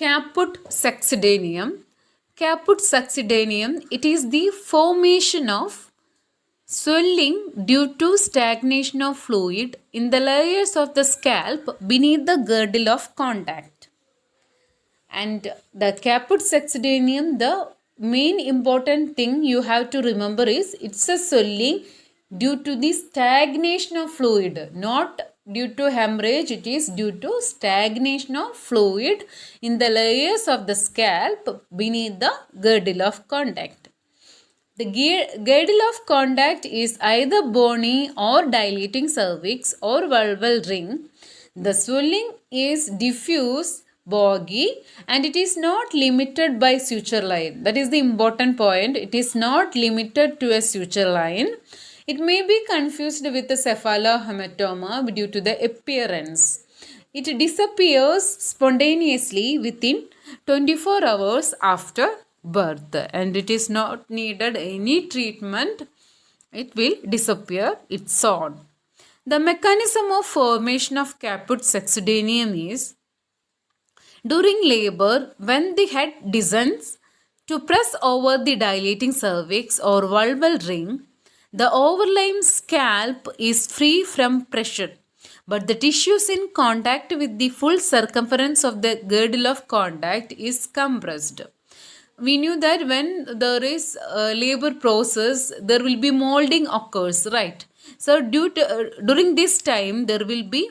Caput succedaneum. Caput succedaneum, it is the formation of swelling due to stagnation of fluid in the layers of the scalp beneath the girdle of contact. And the caput succedaneum, the main important thing you have to remember is it's a swelling due to the stagnation of fluid, not due to hemorrhage. It is due to stagnation of fluid in the layers of the scalp beneath the girdle of contact. The girdle of contact is either bony or dilating cervix or vulval ring. The swelling is diffuse, boggy, and it is not limited by suture line. That is the important point. It is not limited to a suture line. It may be confused with the cephalohematoma due to the appearance. It disappears spontaneously within 24 hours after birth, and it is not needed any treatment. It will disappear its own. The mechanism of formation of caput succedaneum is during labor, when the head descends to press over the dilating cervix or vulval ring, the overlying scalp is free from pressure, but the tissues in contact with the full circumference of the girdle of contact is compressed. We knew that when there is a labor process, there will be molding occurs, right? So during this time, there will be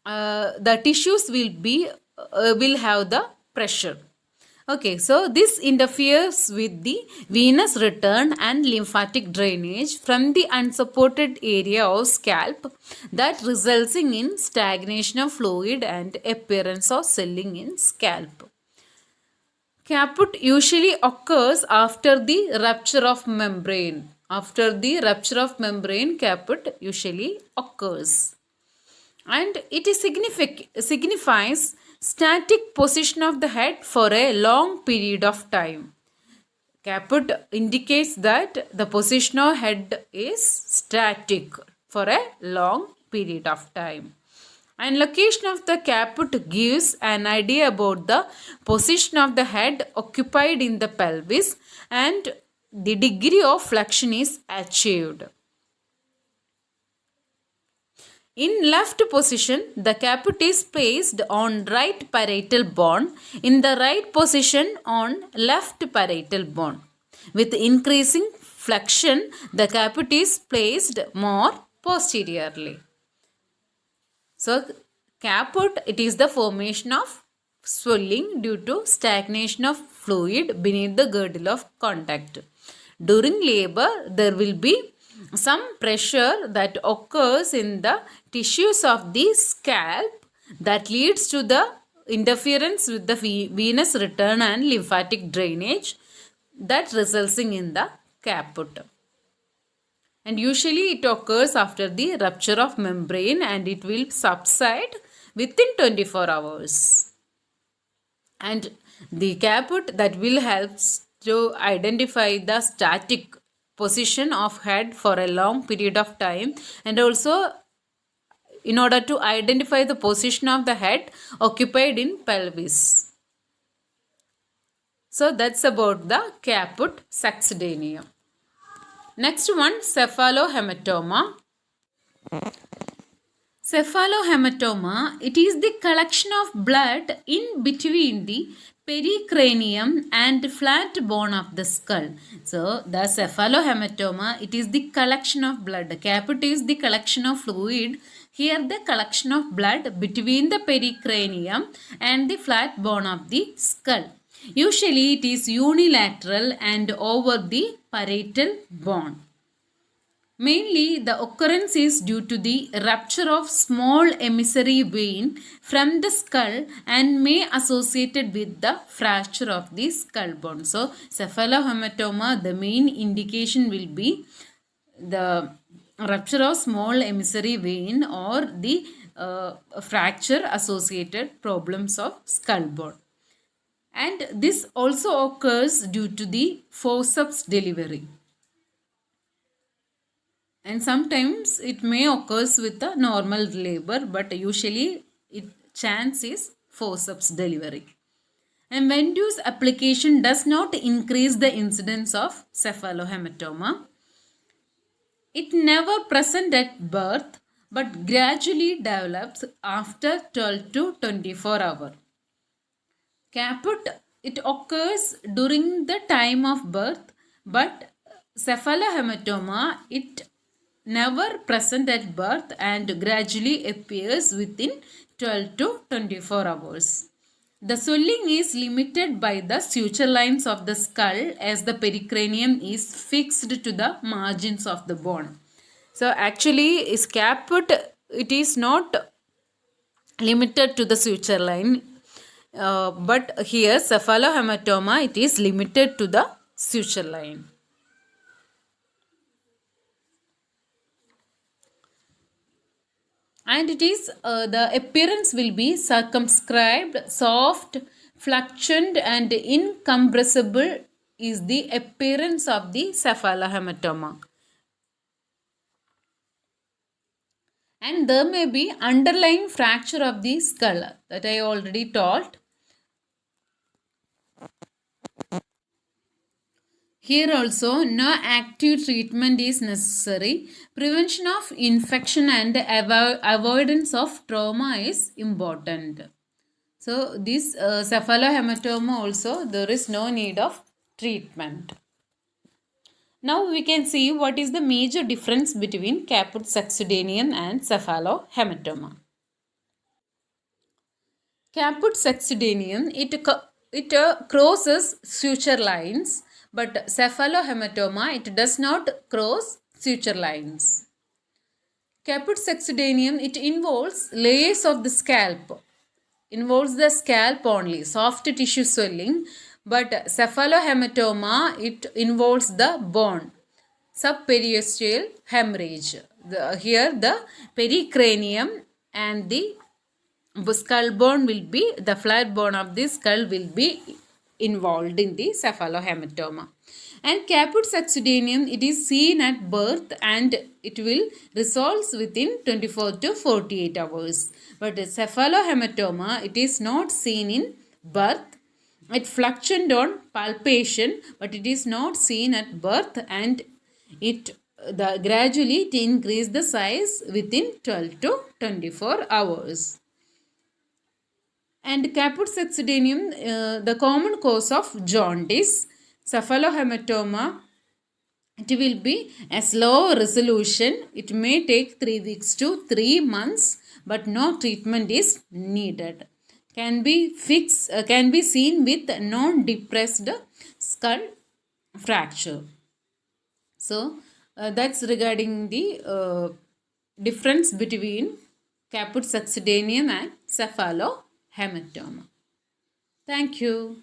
the tissues will have the pressure. Okay, so this interferes with the venous return and lymphatic drainage from the unsupported area of scalp, that resulting in stagnation of fluid and appearance of swelling in scalp. Caput usually occurs after the rupture of membrane. After the rupture of membrane, caput usually occurs. And it signifies static position of the head for a long period of time. Caput indicates that the position of head is static for a long period of time. And location of the caput gives an idea about the position of the head occupied in the pelvis and the degree of flexion is achieved. In left position, the caput is placed on right parietal bone, in the right position on left parietal bone. With increasing flexion, the caput is placed more posteriorly. So, caput, it is the formation of swelling due to stagnation of fluid beneath the girdle of contact. During labor, there will be some pressure that occurs in the tissues of the scalp that leads to the interference with the venous return and lymphatic drainage, that resulting in the caput. And usually it occurs after the rupture of membrane and it will subside within 24 hours. And the caput that will help to identify the static position of head for a long period of time, and also in order to identify the position of the head occupied in pelvis. So that's about the caput succedaneum. Next one, cephalohematoma. Cephalohematoma, it is the collection of blood in between the pericranium and flat bone of the skull. So, the cephalohematoma, it is the collection of blood. Caput is the collection of fluid. Here, the collection of blood between the pericranium and the flat bone of the skull. Usually, it is unilateral and over the parietal bone. Mainly, the occurrence is due to the rupture of small emissary vein from the skull and may associated with the fracture of the skull bone. So, cephalohematoma, the main indication will be the rupture of small emissary vein or the fracture associated problems of skull bone. And this also occurs due to the forceps delivery. And sometimes it may occurs with the normal labor, but usually chance is forceps delivery. And Ventouse application does not increase the incidence of cephalohematoma. It never present at birth but gradually develops after 12 to 24 hours. Caput, it occurs during the time of birth, but cephalohematoma, it never present at birth and gradually appears within 12 to 24 hours. The swelling is limited by the suture lines of the skull as the pericranium is fixed to the margins of the bone. So actually is caput, it is not limited to the suture line, but here cephalohematoma, it is limited to the suture line. And it is the appearance will be circumscribed, soft, fluctuant and incompressible is the appearance of the cephalohematoma. And there may be underlying fracture of the skull that I already told. Here also no active treatment is necessary. Prevention of infection and avoidance of trauma is important. So this cephalohematoma also there is no need of treatment. Now we can see what is the major difference between Caput succedaneum and cephalohematoma. Caput succedaneum, it crosses suture lines, but cephalohematoma, it does not cross suture lines. Caput succedaneum, it involves layers of the scalp, involves the scalp only, soft tissue swelling, but cephalohematoma, it involves the bone, subperiosteal hemorrhage. Here the pericranium and the skull bone will be, the flat bone of the skull will be involved in the cephalohematoma. And caput succedaneum, it is seen at birth and it will resolve within 24 to 48 hours. But cephalohematoma, it is not seen in birth. It fluctuates on palpation, but it is not seen at birth and it gradually it increase the size within 12 to 24 hours. And caput succedaneum, the common cause of jaundice, cephalohematoma, it will be a slow resolution. It may take 3 weeks to 3 months, but no treatment is needed. Can be can be seen with non-depressed skull fracture. So that's regarding the difference between caput succedaneum and cephalohematoma. Thank you.